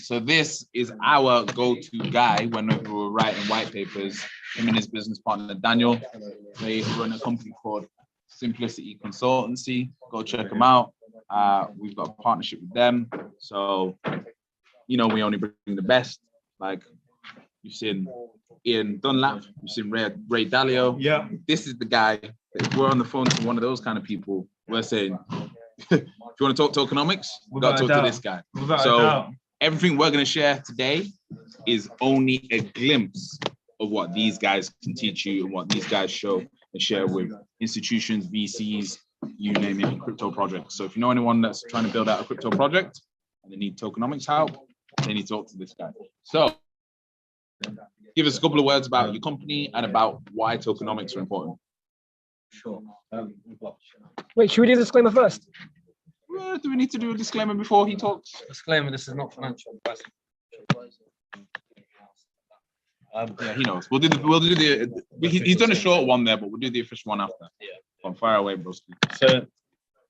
So this is our go-to guy whenever we're writing white papers. Him and his business partner, Daniel. They run a company called Simplicity Consultancy. Go check them out. We've got a partnership with them. So, you know, we only bring the best. Like, you've seen Ian Dunlap, you've seen Ray Dalio. Yeah. This is the guy. If we're on the phone to one of those kind of people, we're saying, if you want to talk tokenomics, we've got to talk to this guy. So everything we're going to share today is only a glimpse of what these guys can teach you and what these guys show and share with institutions, VCs, you name it, crypto projects. So if you know anyone that's trying to build out a crypto project and they need tokenomics help, they need to talk to this guy. So give us a couple of words about your company and about why tokenomics are important. Sure. Wait, should we do the disclaimer first? Well, do we need to do a disclaimer before he talks? Disclaimer, this is not financial advice. Yeah, he knows. We'll do the he's done a short one there, but we'll do the official one after. Yeah. From fire away, broski. So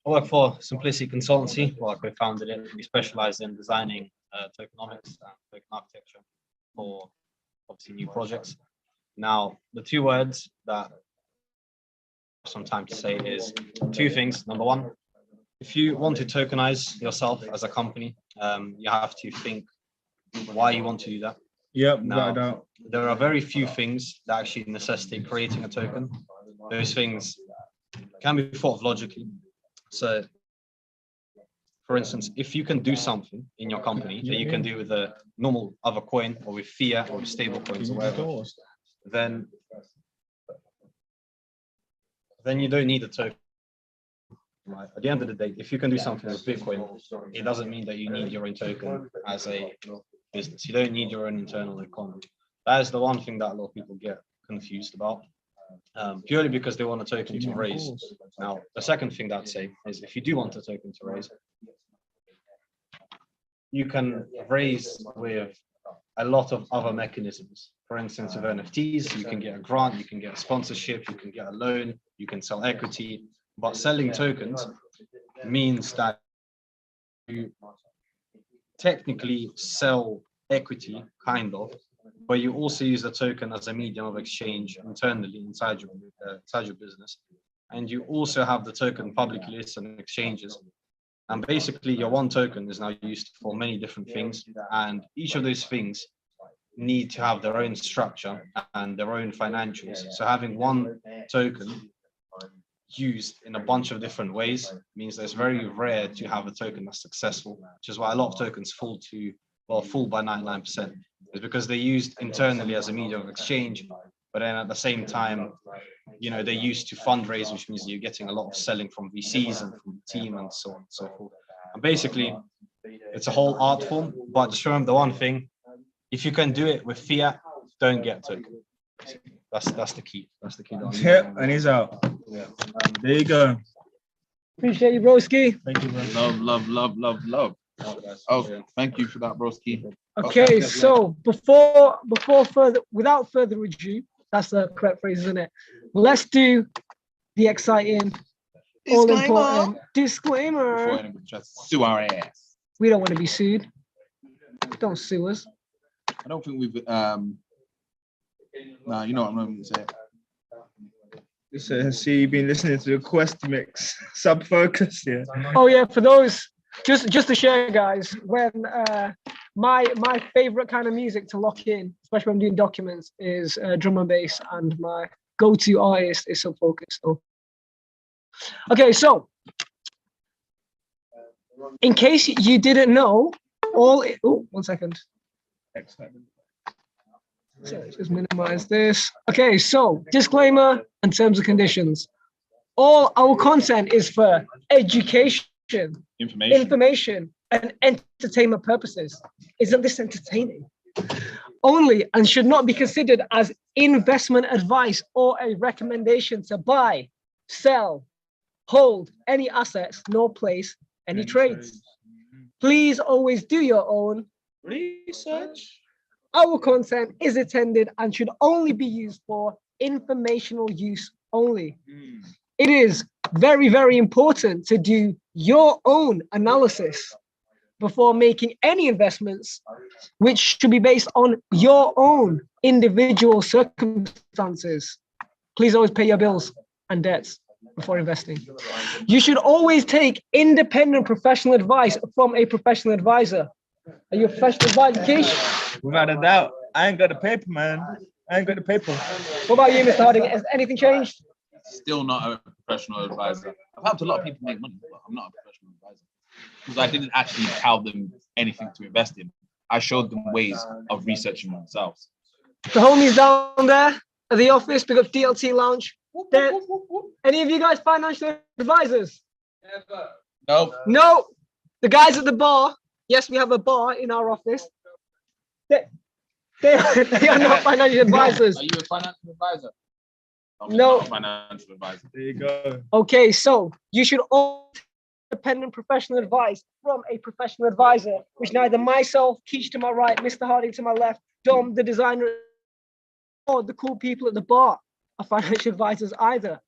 I work for Simplicity Consultancy. Well, I co-founded it. We specialize in designing tokenomics and token architecture for obviously new projects. Now, the two words that some time to say is two things. Number one, if you want to tokenize yourself as a company, you have to think why you want to do that. Yep. Now, there are very few things that actually necessitate creating a token. Those things can be thought of logically. So, for instance, if you can do something in your company that you can do with a normal other coin or with fiat or with stable coins or whatever, then you don't need a token. Right. At the end of the day, if you can do something with Bitcoin, it doesn't mean that you need your own token as a business. You don't need your own internal economy. That is the one thing that a lot of people get confused about, purely because they want a token to raise. Now, the second thing that I'd say is if you do want a token to raise, you can raise with a lot of other mechanisms. For instance, with NFTs, you can get a grant, you can get a sponsorship, you can get a loan, you can sell equity. But selling tokens means that you technically sell equity, kind of, but you also use the token as a medium of exchange internally inside your business. And you also have the token publicly listed on exchanges. And basically, your one token is now used for many different things. And each of those things need to have their own structure and their own financials. So having one token used in a bunch of different ways means that it's very rare to have a token that's successful, which is why a lot of tokens fall by 99%. It's because they're used internally as a medium of exchange, but then at the same time, you know, they're used to fundraise, which means you're getting a lot of selling from VCs and from the team and so on and so forth. And basically, it's a whole art form, but just remember the one thing: if you can do it with fiat, don't get a token. That's the key. That's the key. Yep, and he's out. Yeah. There you go. Appreciate you, broski. Thank you, bro. Love. Oh, thank you for that, broski. Okay, so without further ado, that's the correct phrase, isn't it? Let's do the exciting, all important disclaimer. Before anyone tries to sue our ass. We don't want to be sued. Don't sue us. I don't think we've nah, you know what I'm going to say. So, see, you've been listening to the Quest Mix Sub Focus, yeah. Oh yeah, for those, just to share, guys, when my favorite kind of music to lock in, especially when I'm doing documents, is drum and bass, and my go-to artist is Sub Focus. So, okay, so in case you didn't know, one second. So just minimize this. Okay, so disclaimer and terms and conditions. All our content is for education, information, and entertainment purposes. Isn't this entertaining? Only, and should not be considered as investment advice or a recommendation to buy, sell, hold any assets, nor place any trades. Please always do your own research. Our content is intended and should only be used for informational use only. It is very, very important to do your own analysis before making any investments, which should be based on your own individual circumstances. Please always pay your bills and debts before investing. You should always take independent professional advice from a professional advisor. Are you a professional advisor, Keish? Without a doubt. I ain't got the paper, man. I ain't got the paper. What about you, Mr. Harding? Has anything changed? Still not a professional advisor. I've helped a lot of people make money, but I'm not a professional advisor because I didn't actually tell them anything to invest in. I showed them ways of researching themselves. The homies down there at the office, big up DLT Lounge. Any of you guys financial advisors? No. No. The guys at the bar. Yes, we have a bar in our office. They are not financial advisors. Are you a financial advisor? No. Not a financial advisor. There you go. Okay, so you should all take independent professional advice from a professional advisor, which neither myself, Keish to my right, Mr. Harding to my left, Dom, the designer, or the cool people at the bar are financial advisors either.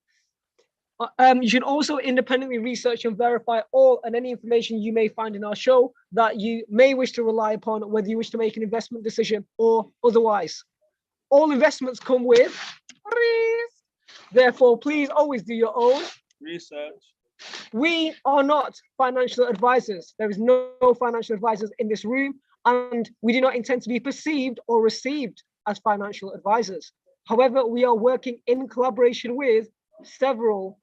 You should also independently research and verify all and any information you may find in our show that you may wish to rely upon, whether you wish to make an investment decision or otherwise. All investments come with risk. Therefore, please always do your own research. We are not financial advisors. There is no financial advisors in this room, and we do not intend to be perceived or received as financial advisors. However, we are working in collaboration with several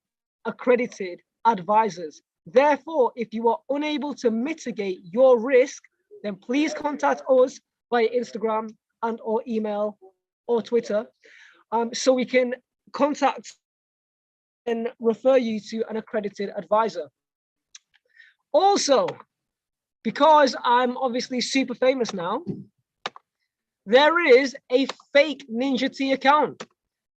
accredited advisors. Therefore, if you are unable to mitigate your risk, then please contact us via Instagram and or email or Twitter, so we can contact and refer you to an accredited advisor. Also, because I'm obviously super famous now, there is a fake Ninja T account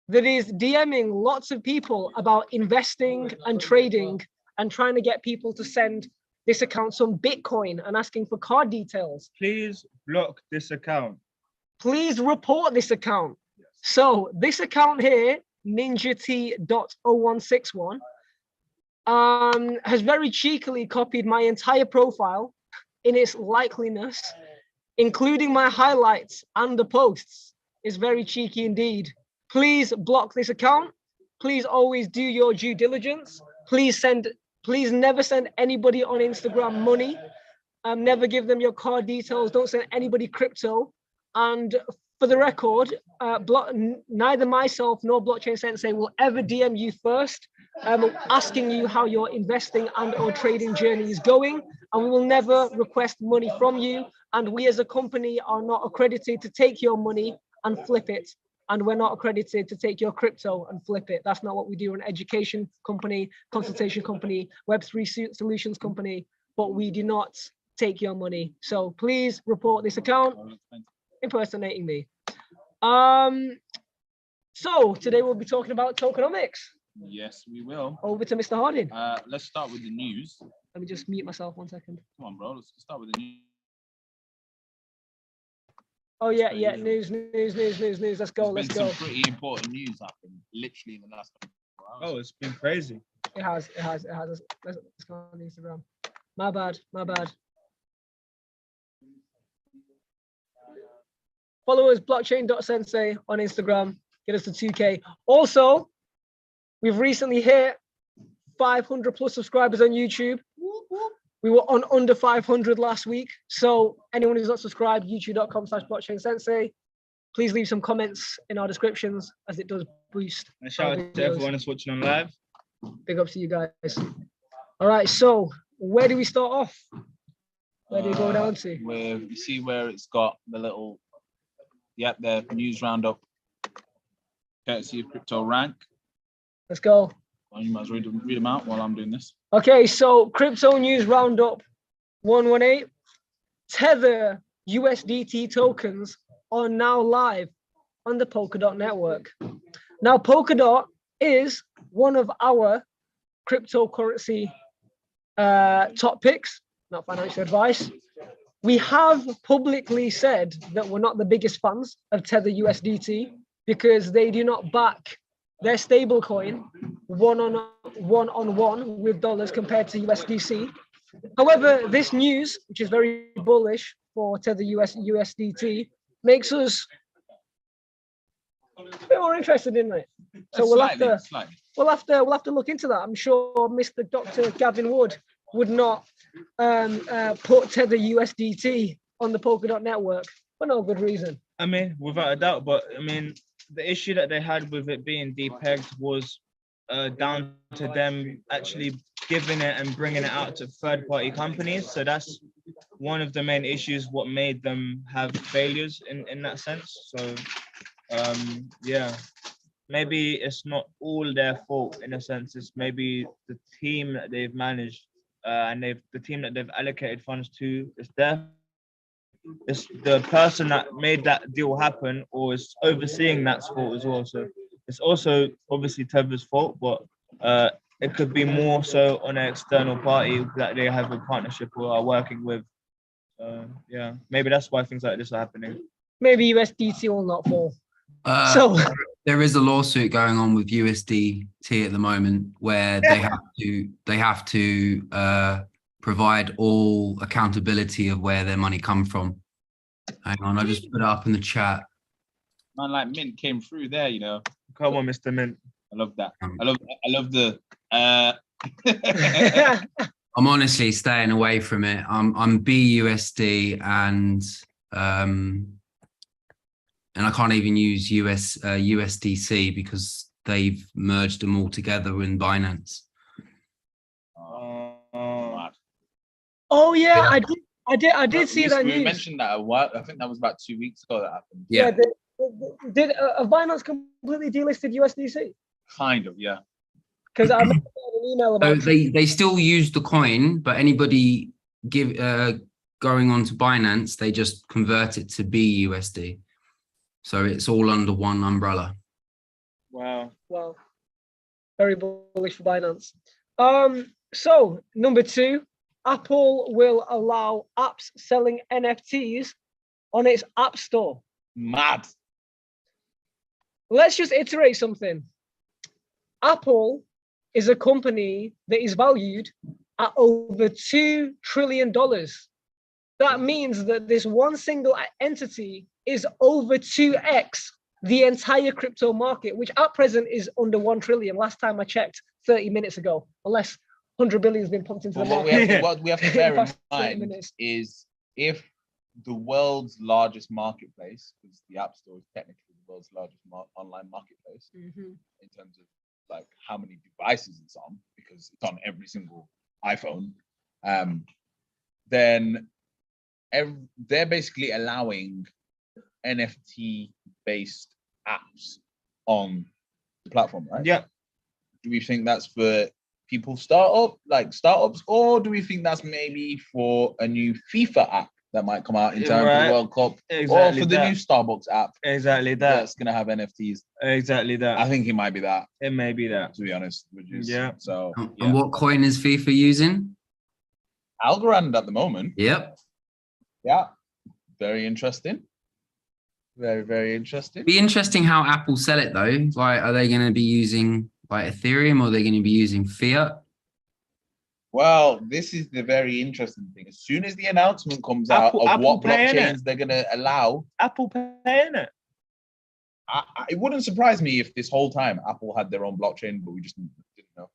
that is DMing lots of people about investing and trading and trying to get people to send this account some Bitcoin and asking for card details. Please block this account. Please report this account. So this account here, ninjat.0161, has very cheekily copied my entire profile in its likeliness, including my highlights and the posts. Is very cheeky indeed. Please block this account. Please always do your due diligence. Please never send anybody on Instagram money. Never give them your card details. Don't send anybody crypto. And for the record, neither myself nor Blockchain Sensei will ever DM you first, asking you how your investing and or trading journey is going. And we will never request money from you. And we as a company are not accredited to take your money and flip it. And we're not accredited to take your crypto and flip it. That's not what we do. We're an education company, consultation company, Web3 solutions company, but we do not take your money. So please report this account impersonating me. So today we'll be talking about tokenomics. Yes, we will. Over to Mr. Harding. Let's start with the news. Let me just mute myself 1 second. Come on, bro. Let's start with the news. Oh yeah, news. Let's go. There's been some pretty important news happened literally in the last 24 hours. Oh, it's been crazy. It has. Let's go on Instagram. My bad. Follow us, blockchain.sensei on Instagram. Get us to 2K. Also, we've recently hit 500 plus subscribers on YouTube. We were on under 500 last week. So anyone who's not subscribed, youtube.com/blockchainsensei, please leave some comments in our descriptions as it does boost. And shout out to everyone that's watching on live. Big ups to you guys. All right, so where do we start off? Where do we go down to? Where you see where it's got the little, the news roundup, courtesy of Crypto Rank. Let's go. Well, you might as well read them out while I'm doing this. Okay, so Crypto News Roundup 118. Tether USDT tokens are now live on the Polkadot network. Now, Polkadot is one of our cryptocurrency top picks, not financial advice. We have publicly said that we're not the biggest fans of Tether USDT because they do not back their stablecoin one on one with dollars compared to USDC. However, this news, which is very bullish for Tether USDT, makes us a bit more interested in it. So Slightly. we'll have to look into that. I'm sure Mr. Dr. Gavin Wood would not put Tether USDT on the Polkadot network for no good reason. I mean, without a doubt, but I mean, the issue that they had with it being depegged was down to them actually giving it and bringing it out to third-party companies. So that's one of the main issues, what made them have failures in that sense. So yeah, maybe it's not all their fault in a sense. It's maybe the team that they've managed and the team that they've allocated funds to. It's the person that made that deal happen or is overseeing that's fault as well. So it's also obviously Tether's fault, but it could be more so on an external party that they have a partnership or are working with. Yeah, maybe that's why things like this are happening. Maybe USDT will not fall. There is a lawsuit going on with USDT at the moment where they have to provide all accountability of where their money come from. Hang on, I just put it up in the chat. Man, like Mint came through there, you know. Come on, Mr. Mint. I love that. I love the I'm honestly staying away from it. I'm BUSD and I can't even use USDC because they've merged them all together in Binance. Oh yeah, I did see that news. We mentioned that a while. I think that was about 2 weeks ago that happened. Yeah. Did Binance completely delisted USDC? Kind of, yeah. Because I remember an email about. So they still use the coin, but anybody going on to Binance, they just convert it to BUSD. So it's all under one umbrella. Wow. Very bullish for Binance. So number 2, Apple will allow apps selling NFTs on its app store. Mad. Let's just iterate something. Apple is a company that is valued at over $2 trillion. That means that this one single entity is over 2x the entire crypto market, which at present is under 1 trillion. Last time I checked 30 minutes ago, unless 100 billion has been pumped into the market. What we have to bear in mind is if the world's largest marketplace, because the App Store is technically the world's largest online marketplace in terms of like how many devices it's on, because it's on every single iPhone, then they're basically allowing NFT-based apps on the platform, right? Yeah. Do we think that's for startups, or do we think that's maybe for a new FIFA app that might come out in time for the World Cup, or for the new Starbucks app? Exactly that. That's gonna have NFTs. Exactly that. I think it might be that. It may be that. To be honest, yeah. So. And what coin is FIFA using? Algorand at the moment. Yep. Yeah. Very interesting. Very, very interesting. Be interesting how Apple sell it though. Like, are they going to be using like Ethereum, or are they going to be using fiat? Well, this is the very interesting thing. As soon as the announcement comes out of what blockchains they're going to allow, Apple paying it. It wouldn't surprise me if this whole time Apple had their own blockchain, but we just didn't know.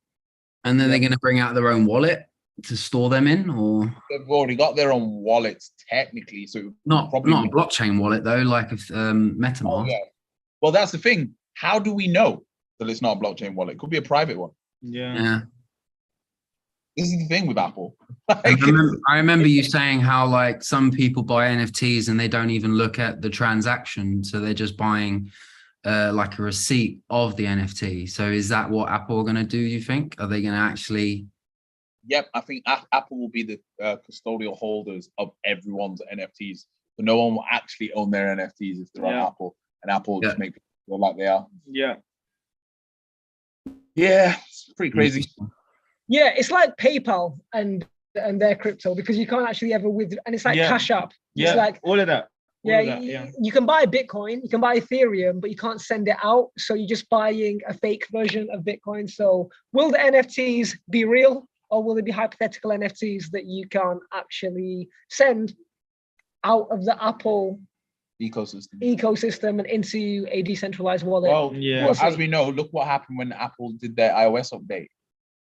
And then they're going to bring out their own wallet to store them in, or they've already got their own wallets technically, so not a blockchain wallet though, like MetaMask. Oh, yeah. Well, that's the thing. How do we know that it's not a blockchain wallet? It could be a private one. Yeah. This is the thing with Apple. I remember you saying how like some people buy NFTs and they don't even look at the transaction, so they're just buying like a receipt of the NFT. So is that what Apple are going to do, you think? Are they going to actually? Yep, I think Apple will be the custodial holders of everyone's NFTs. So no one will actually own their NFTs if they're on Apple, and Apple will just make people feel like they are. Yeah. Yeah, it's pretty crazy. Yeah, it's like PayPal and their crypto, because you can't actually ever withdraw, and it's like Cash App. It's like all of that. You can buy Bitcoin, you can buy Ethereum, but you can't send it out. So you're just buying a fake version of Bitcoin. So will the NFTs be real, or will there be hypothetical NFTs that you can actually send out of the Apple ecosystem and into a decentralized wallet? Well, Yeah. We'll as see. we know, look what happened when Apple did their iOS update.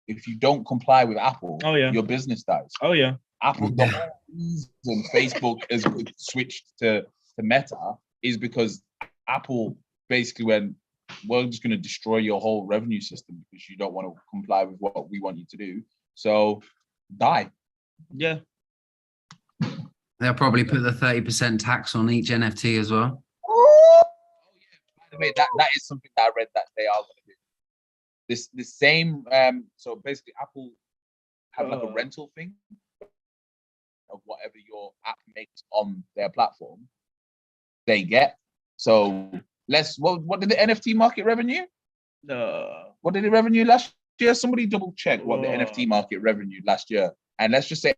If you don't comply with Apple, Oh, yeah. your business dies. Oh yeah. Apple, the whole reason Facebook has switched to Meta is because Apple basically went, we're just going to destroy your whole revenue system because you don't want to comply with what we want you to do. So die. Yeah. They'll probably put the 30% tax on each NFT as well. By the way, that is something that I read that they are going to do. The same. So basically, Apple have like a rental thing of whatever your app makes on their platform. They get. So what did the NFT market revenue? What did the revenue last year? Somebody double check what the NFT market revenue last year, and let's just say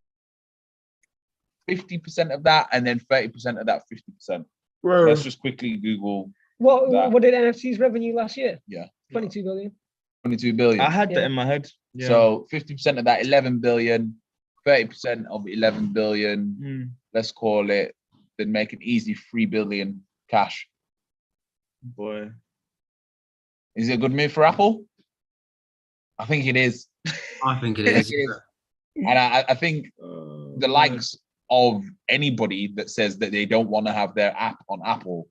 50% of that, and then 30% of that 50%. Let's just quickly Google. What did NFT's revenue last year? Yeah. 22 billion. 22 billion. I had that in my head. Yeah. So 50% of that, 11 billion, 30% of 11 billion, let's call it, then make it easy, 3 billion cash. Boy. Is it a good move for Apple? I think it is. I think it is. And I think the likes of anybody that says that they don't want to have their app on Apple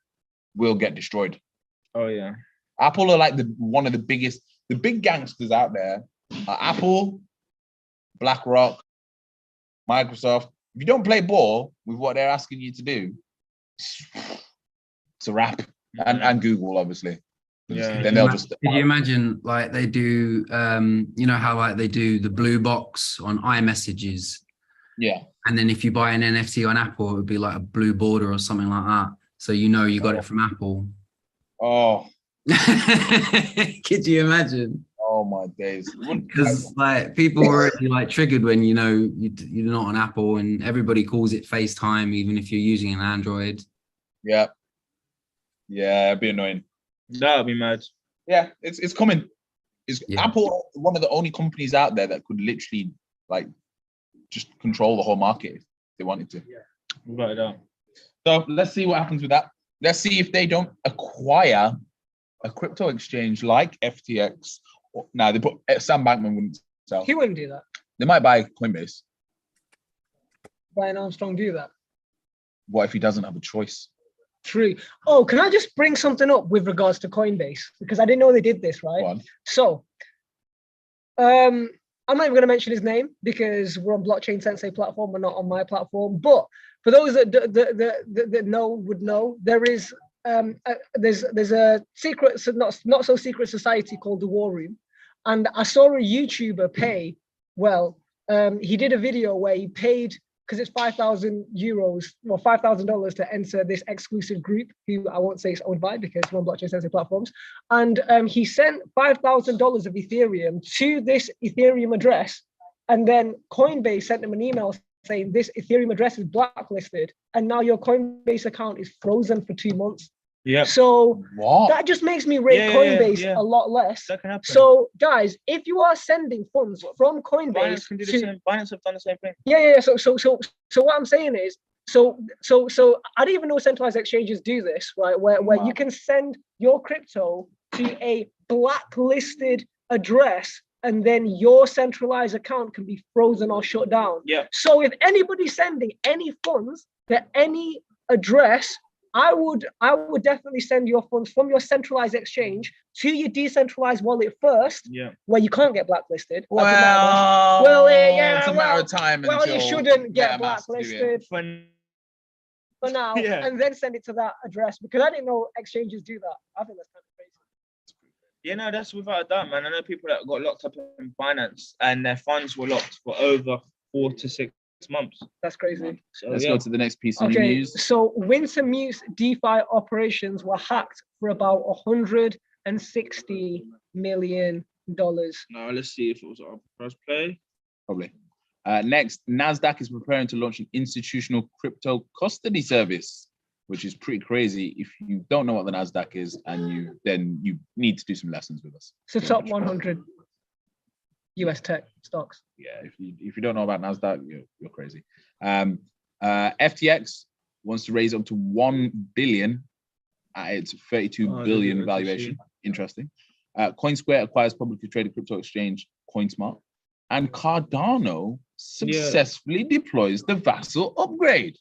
will get destroyed. Oh yeah. Apple are like one of the biggest, the big gangsters out there are Apple, BlackRock, Microsoft. If you don't play ball with what they're asking you to do, it's a wrap. And Google, obviously. Yeah. Then they'll just. Could you imagine, like, they do, you know how like they do the blue box on iMessages? Yeah. And then if you buy an NFT on Apple, it would be like a blue border or something like that. So you know you got it from Apple. Oh. Could you imagine? Oh my days. Because like people were already like triggered when you know you're not on Apple, and everybody calls it FaceTime, even if you're using an Android. Yeah. Yeah, it'd be annoying. That'd be mad. Yeah, it's coming. Is Yeah. Apple one of the only companies out there that could literally like just control the whole market if they wanted to? Without a doubt. So let's see what happens with that. Let's see if they don't acquire a crypto exchange like FTX. Now they put Sam Bankman wouldn't sell. He wouldn't do that. They might buy Coinbase. Brian Armstrong do that. What if he doesn't have a choice? True. Oh, can I just bring something up with regards to Coinbase? Because I didn't know they did this, right? Go on. So, I'm not even going to mention his name because we're on Blockchain Sensei platform, we're not on my platform. But for those that would know, there is there's a secret, not so secret society called the War Room, and I saw a YouTuber pay. Well, he did a video where he paid, because it's 5,000 euros or $5,000 to enter this exclusive group, who I won't say it's owned by because we're on Blockchain Sensei platforms. And he sent $5,000 of Ethereum to this Ethereum address. And then Coinbase sent him an email saying this Ethereum address is blacklisted. And now your Coinbase account is frozen for 2 months. Yeah. So What? that just makes me rate Coinbase a lot less. That can happen. So guys, if you are sending funds from Coinbase, Binance can do the same. Binance have done the same thing. Yeah. So what I'm saying is, so I don't even know centralized exchanges do this, right? Where you can send your crypto to a blacklisted address, and then your centralized account can be frozen or shut down. Yeah. So if anybody's sending any funds to any address, I would definitely send your funds from your centralized exchange to your decentralized wallet first, where you can't get blacklisted. Well, it's a matter of time. Well, you until shouldn't get MetaMask do it. blacklisted for now, and then send it to that address, because I didn't know exchanges do that. I think that's kind of crazy. Yeah, no, that's without a doubt, man. I know people that got locked up in Binance and their funds were locked for over 4 to 6 months. That's crazy. So, Let's go to the next piece of news. So Wintermute's DeFi operations were hacked for about $160 million. Now let's see if it was our first play. Probably. Next, Nasdaq is preparing to launch an institutional crypto custody service, which is pretty crazy. If you don't know what the Nasdaq is, and you need to do some lessons with us. It's a top 100 US tech stocks. Yeah, if you don't know about Nasdaq, you're crazy. FTX wants to raise up to 1 billion at its 32 billion valuation. Interesting. CoinSquare acquires publicly traded crypto exchange CoinSmart, and Cardano successfully deploys the Vassal upgrade.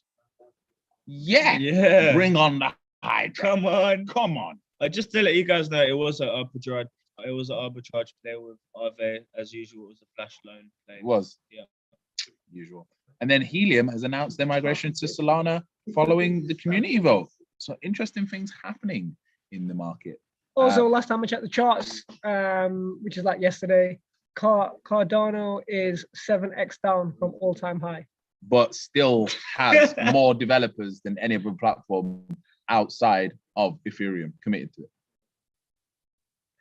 Yeah. Bring on the Hydra. Come on. Just to let you guys know, it was an arbitrage. It was an arbitrage play with Aave as usual. It was a flash loan play. It was. Yeah. Usual. And then Helium has announced their migration to Solana following the community vote. So interesting things happening in the market. Also, last time I checked the charts, which is like yesterday, Cardano is 7x down from all-time high. But still has more developers than any other platform outside of Ethereum committed to it.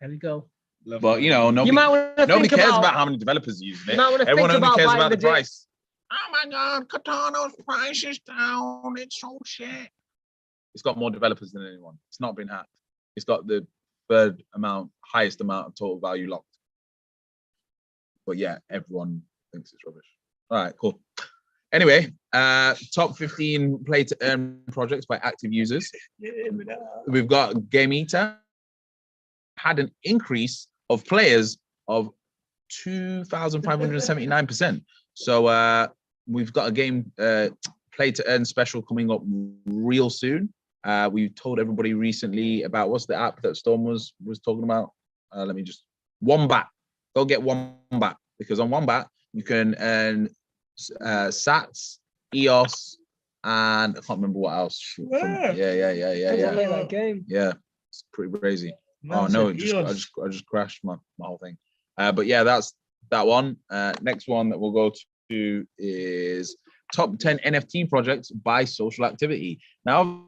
There we go. But nobody cares about how many developers are using it. Everyone only cares about the price. Oh my God, Cardano's price is down. It's so shit. It's got more developers than anyone. It's not been hacked. It's got the highest amount of total value locked. But yeah, everyone thinks it's rubbish. All right, cool. Anyway, top 15 play to earn projects by active users. We've got Game Eater had an increase of players of 2,579%. So we've got a game play to earn special coming up real soon. We told everybody recently about what's the app that Storm was talking about. Let me just Wombat. Go get Wombat, because on Wombat you can earn Sats, EOS, and I can't remember what else. Yeah. Play that game. Yeah, it's pretty crazy. Oh no, I just crashed my whole thing. But yeah, that's that one. Next one that we'll go to is top 10 NFT projects by social activity. Now,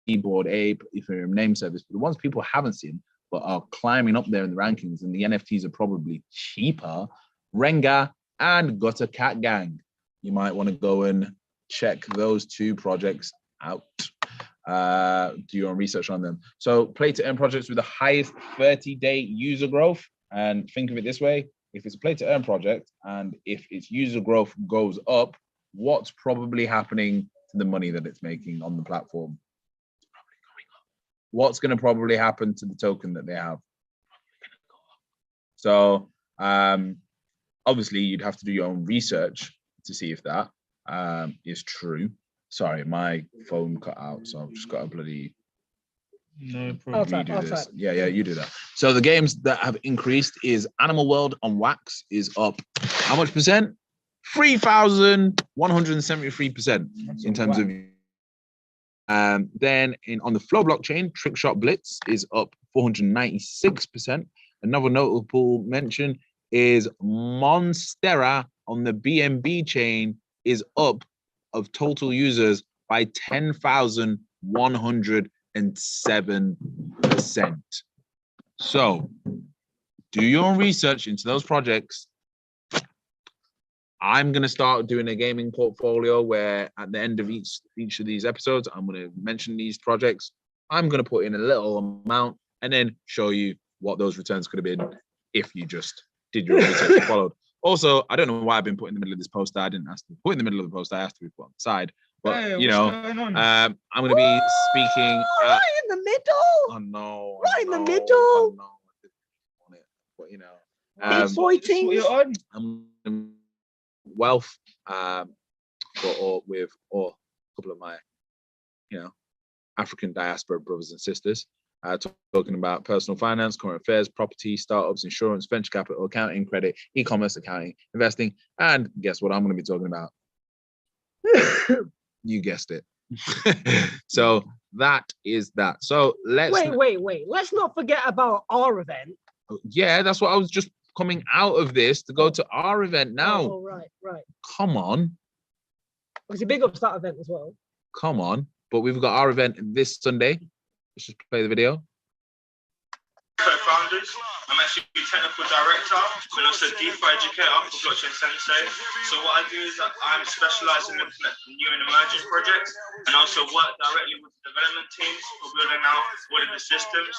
Bored Ape, Ethereum Name Service, but the ones people haven't seen but are climbing up there in the rankings, and the NFTs are probably cheaper, Renga and Gutter Cat Gang. You might want to go and check those two projects out. Do your own research on them. So play to earn projects with the highest 30-day user growth. And think of it this way: if it's a play to earn project and if its user growth goes up, what's probably happening to the money that it's making on the platform? It's probably going up. What's going to probably happen to the token that they have? Probably going to go up. So obviously you'd have to do your own research to see if that is true. Sorry, my phone cut out, so I've just got a bloody redo this. Yeah, you do that. So the games that have increased is Animal World on Wax is up. How much percent? 3,173% in terms of. Then on the Flow blockchain, Trick Shot Blitz is up 496%. Another notable mention is Monstera on the BNB chain is up of total users by 10,107%. So do your own research into those projects. I'm going to start doing a gaming portfolio where at the end of each of these episodes, I'm going to mention these projects. I'm going to put in a little amount and then show you what those returns could have been if you just did your research and followed. Also, I don't know why I've been put in the middle of this post. I didn't ask to be put in the middle of the post. I asked to be put on the side. But, I'm going to be speaking. Right in the middle. Oh, no. Right in the middle. Oh, no. But, I'm wealth with a couple of my, African diaspora brothers and sisters. Talking about personal finance, current affairs, property, startups, insurance, venture capital, accounting, credit, e-commerce, accounting, investing, and guess what I'm going to be talking about? You guessed it. So that is that. So wait. Let's not forget about our event. Yeah, that's what I was just coming out of this to go to our event now. Oh, right. Come on. It's a big ups that event as well. Come on. But we've got our event this Sunday. Let's just play the video. Co-founders. I'm actually technical director and also DeFi educator for Blockchain Sensei. So what I do is that I'm specialized in looking at new and emerging projects and also work directly with the development teams for building out all of the systems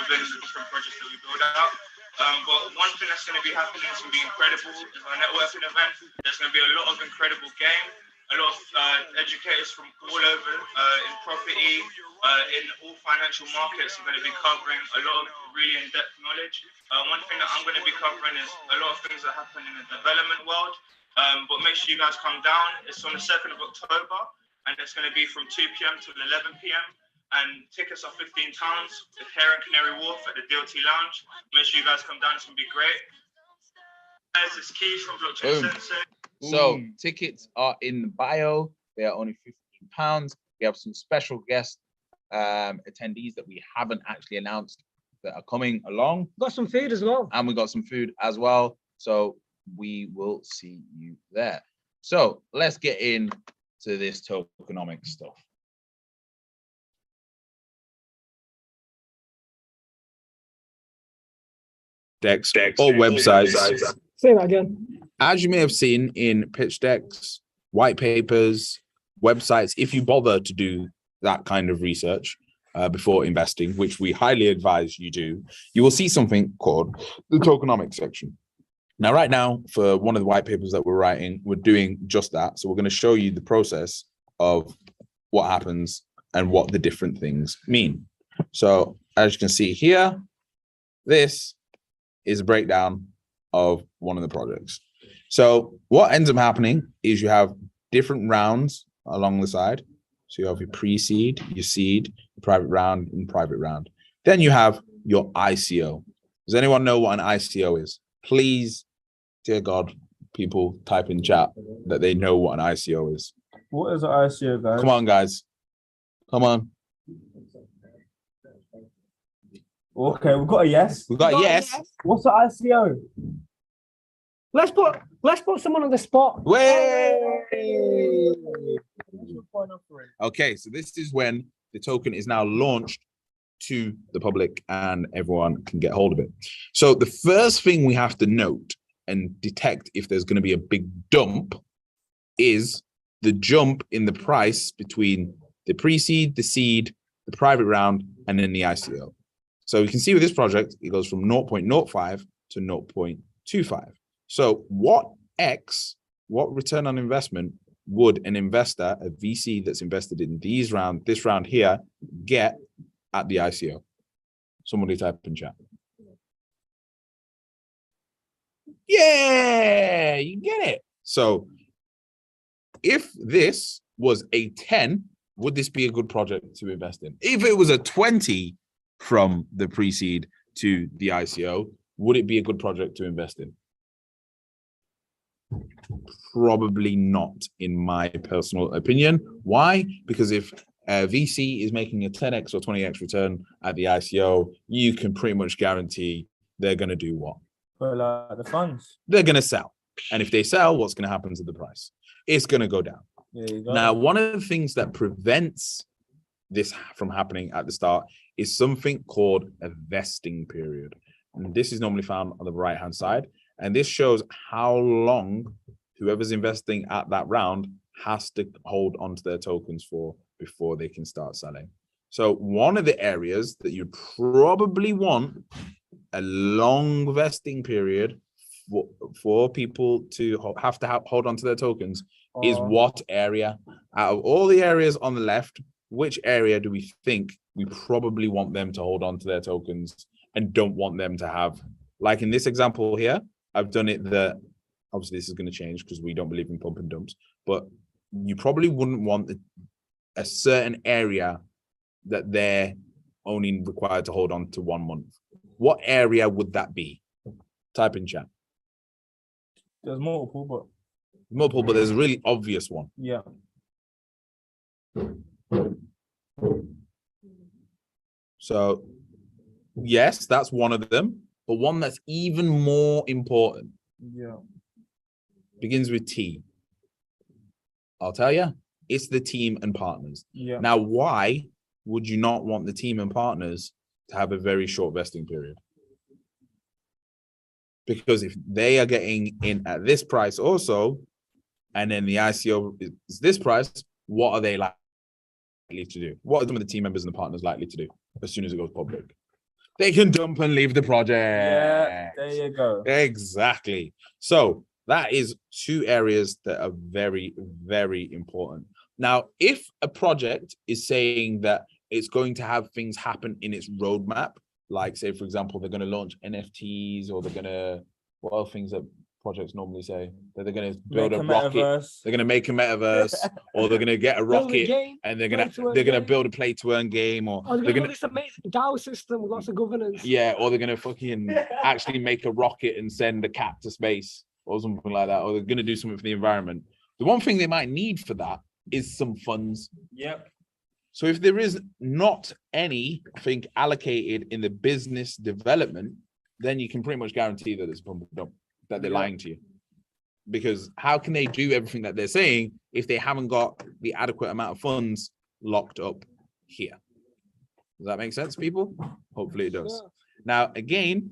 within the different projects that we build out. But one thing that's going to be happening is going to be incredible is our networking event. There's going to be a lot of incredible game. A lot of educators from all over in property, in all financial markets are going to be covering a lot of really in-depth knowledge. One thing that I'm going to be covering is a lot of things that happen in the development world. But make sure you guys come down. It's on the 2nd of October, and it's going to be from 2 p.m. to 11 p.m. And tickets are £15. It's here in Canary Wharf at the DLT Lounge. Make sure you guys come down. It's going to be great. There's this Keys from Blockchain Sensei. So tickets are in the bio. They are only £15. We have some special guest attendees that we haven't actually announced that are coming along. Got some food as well. And we got some food as well. So we will see you there. So let's get into this tokenomics stuff. Decks or websites. Say that again. As you may have seen in pitch decks, white papers, websites, if you bother to do that kind of research before investing, which we highly advise you do, you will see something called the Tokenomic Section. Now, right now, for one of the white papers that we're writing, we're doing just that. So we're going to show you the process of what happens and what the different things mean. So as you can see here, this is a breakdown of one of the projects. So what ends up happening is you have different rounds along the side. So you have your pre-seed, your seed, private round, and private round. Then you have your ICO. Does anyone know what an ICO is? Please, dear God, people type in chat that they know what an ICO is. What is an ICO, guys? Come on, guys. Come on. Okay, we've got a yes. We got a yes. What's an ICO? Let's put someone on the spot. Way. Okay, so this is when the token is now launched to the public and everyone can get hold of it. So the first thing we have to note and detect if there's going to be a big dump is the jump in the price between the pre-seed, the seed, the private round, and then the ICO. So you can see with this project, it goes from 0.05 to 0.25. So what return on investment would an investor, a VC that's invested in this round here, get at the ICO? Somebody type in chat. Yeah, you get it. So if this was a 10, would this be a good project to invest in? If it was a 20 from the pre-seed to the ICO, would it be a good project to invest in? Probably not, in my personal opinion. Why? Because if a VC is making a 10x or 20x return at the ICO, you can pretty much guarantee they're going to do what? For the funds. They're going to sell. And if they sell, what's going to happen to the price? It's going to go down. There you go. Now, one of the things that prevents this from happening at the start is something called a vesting period. And this is normally found on the right-hand side. And this shows how long whoever's investing at that round has to hold onto their tokens for before they can start selling. So one of the areas that you probably want a long vesting period for people to have hold on to their tokens is what area? Out of all the areas on the left, which area do we think we probably want them to hold on to their tokens and don't want them to have? Like in this example here, I've done it that obviously this is going to change because we don't believe in pump and dumps, but you probably wouldn't want a certain area that they're only required to hold on to 1 month. What area would that be? Type in chat. There's multiple, but there's a really obvious one. Yeah. So yes, that's one of them, but one that's even more important. Yeah. Begins with T. I'll tell you, it's the team and partners. Yeah. Now, why would you not want the team and partners to have a very short vesting period? Because if they are getting in at this price also, and then the ICO is this price, what are they likely to do? What are some of the team members and the partners likely to do as soon as it goes public? they can dump and leave the project. Yeah, there you go. Exactly. So that is two areas that are very, very important. Now, if a project is saying that it's going to have things happen in its roadmap, like say, for example, they're going to launch NFTs, or they're going to, what other things that projects normally say? That they're going to build a rocket, metaverse. they're going to make a metaverse, or they're going to get a rocket, and they're going to build a play to earn game, or they're they're going going to this amazing DAO system with lots of governance. yeah, or they're going to fucking actually make a rocket and send a cat to space, or something like that, or they're going to do something for the environment. The one thing they might need for that is some funds. Yep. So if there is not anything allocated in the business development, then you can pretty much guarantee that it's pump and dump, that they're lying to you. Because how can they do everything that they're saying if they haven't got the adequate amount of funds locked up here? Does that make sense, people? Hopefully it does. Now, again,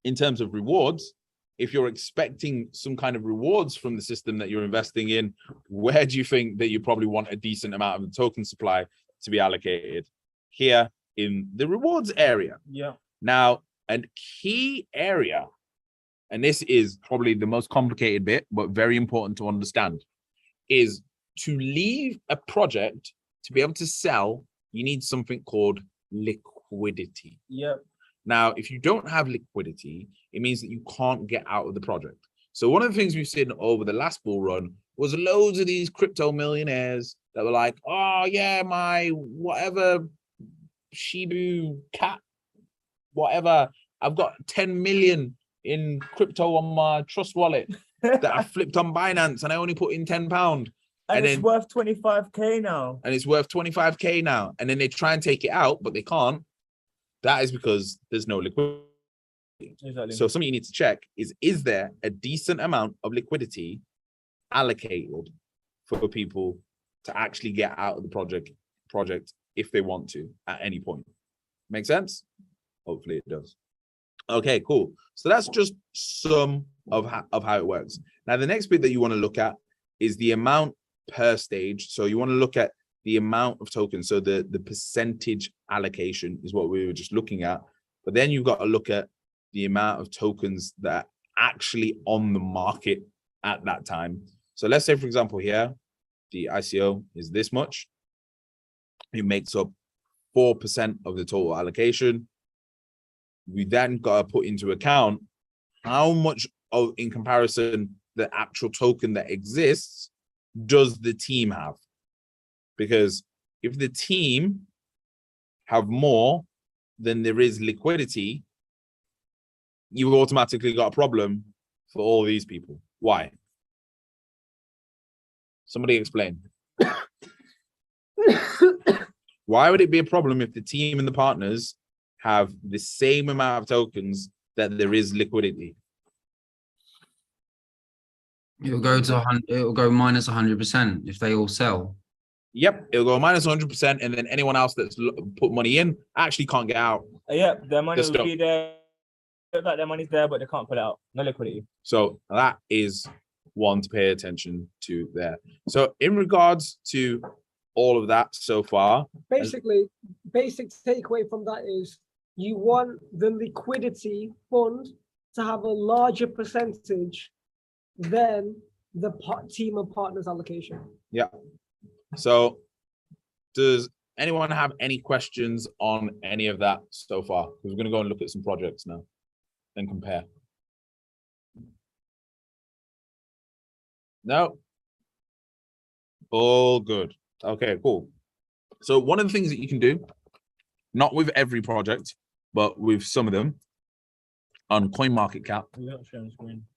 in terms of rewards, if you're expecting some kind of rewards from the system that you're investing in, where do you think that you probably want a decent amount of the token supply to be allocated? Here in the rewards area. Yeah. Now, a key area, and this is probably the most complicated bit, but very important to understand, is to leave a project to be able to sell, you need something called liquidity. Yep. Now, if you don't have liquidity, it means that you can't get out of the project. So one of the things we've seen over the last bull run was loads of these crypto millionaires that were like, oh yeah, my whatever Shibu cat, whatever, I've got 10 million in crypto on my trust wallet that I flipped on Binance and I only put in £10. And it's worth 25K now. And it's worth 25K now. And then they try and take it out, but they can't. That is because there's no liquidity. Exactly. So something you need to check is there a decent amount of liquidity allocated for people to actually get out of the project if they want to at any point? Make sense? Hopefully it does. Okay, cool. So that's just some of how it works. Now, the next bit that you want to look at is the amount per stage. So you want to look at the amount of tokens. So the percentage allocation is what we were just looking at. But then you've got to look at the amount of tokens that are actually on the market at that time. So let's say, for example, here, the ICO is this much. It makes up 4% of the total allocation. We then got to put into account how much of, in comparison, the actual token that exists does the team have? Because if the team have more than there is liquidity, you've automatically got a problem for all these people. Why? Somebody explain. Why would it be a problem if the team and the partners have the same amount of tokens that there is liquidity? It'll go minus 100% if they all sell. Yep, it'll go minus 100%, and then anyone else that's put money in actually can't get out. Yeah, their money will be there. Like their money's there, but they can't pull it out. No liquidity. So that is one to pay attention to there. So in regards to all of that so far, basically, basic takeaway from that is you want the liquidity fund to have a larger percentage than the team and partners allocation. Yeah. So does anyone have any questions on any of that so far? Because we're going to go and look at some projects now and compare. No? All good. Okay, cool. So one of the things that you can do, not with every project, but with some of them, on CoinMarketCap.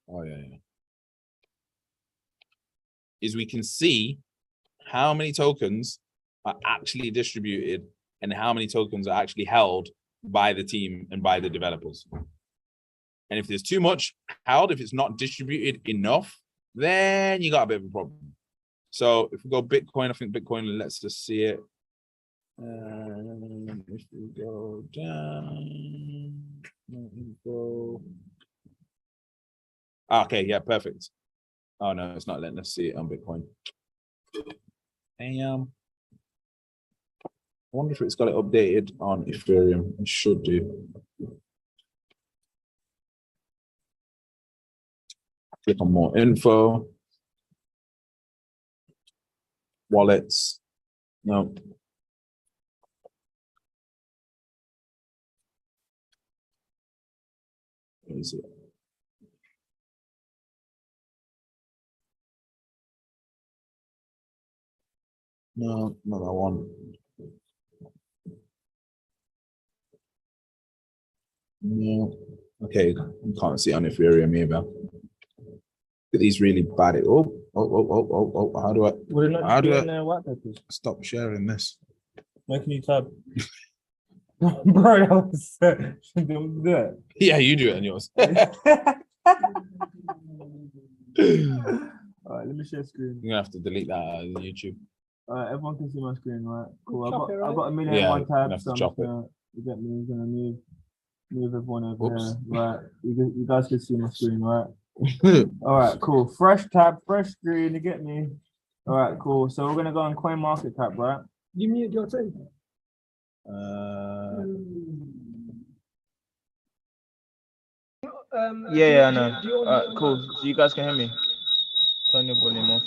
Oh, yeah. Is we can see how many tokens are actually distributed and how many tokens are actually held by the team and by the developers. And if there's too much held, if it's not distributed enough, then you got a bit of a problem. So if we go Bitcoin, I think Bitcoin lets us see it. If we go down, okay, yeah, perfect. Oh no, it's not letting us see it on Bitcoin. wonder if it's got it updated on Ethereum. It should do. Click on more info. Wallets. No. Where is it? No, not that one. No. Okay, you can't see on Ethereum either. Look at these really bad. Oh. How do I? Would it not How be do in I the white papers? stop sharing this? Make a new tab. Bro, I was don't do it. Yeah, you do it on yours. All right, let me share screen. You're gonna have to delete that out of YouTube. All right, everyone can see my screen, right? Cool. Chop it, right? I've got a million Yeah, one you tab, have to so I'm chop just gonna get me. Gonna move everyone over Oops. here. Right, you guys can see my screen, right? All right, cool. Fresh tab, fresh screen. You get me? All right, cool. So we're gonna go on CoinMarketCap, right? You mute your thing. Yeah, I know. Cool. So you guys can hear me. Turn your volume off.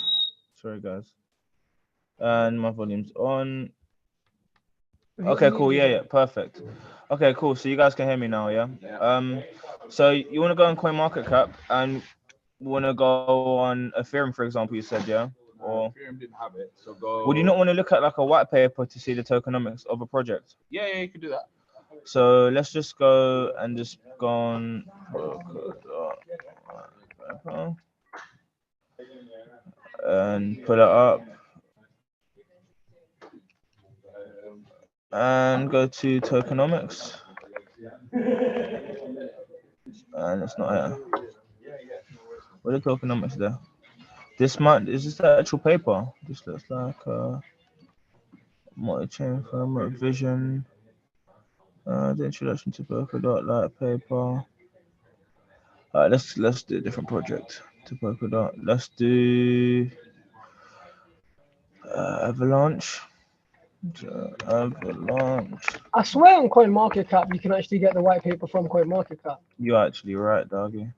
Sorry, guys. And my volume's on. Okay, cool. Yeah, perfect. Okay, cool. So you guys can hear me now, yeah? So you want to go on CoinMarketCap and want to go on Ethereum, for example, you said, yeah? Or Ethereum didn't have it, so go. would you not want to look at like a white paper to see the tokenomics of a project? Yeah, you can do that. So let's just go and just go on and pull it up and go to tokenomics. And it's not here. What are the tokenomics there? This is this the actual paper? This looks like multi-chain framework vision. The introduction to Polkadot light paper. Let's do a different project to Polkadot. Let's do Avalanche. Avalanche. I swear on CoinMarketCap, you can actually get the white paper from CoinMarketCap. You're actually right, doggy.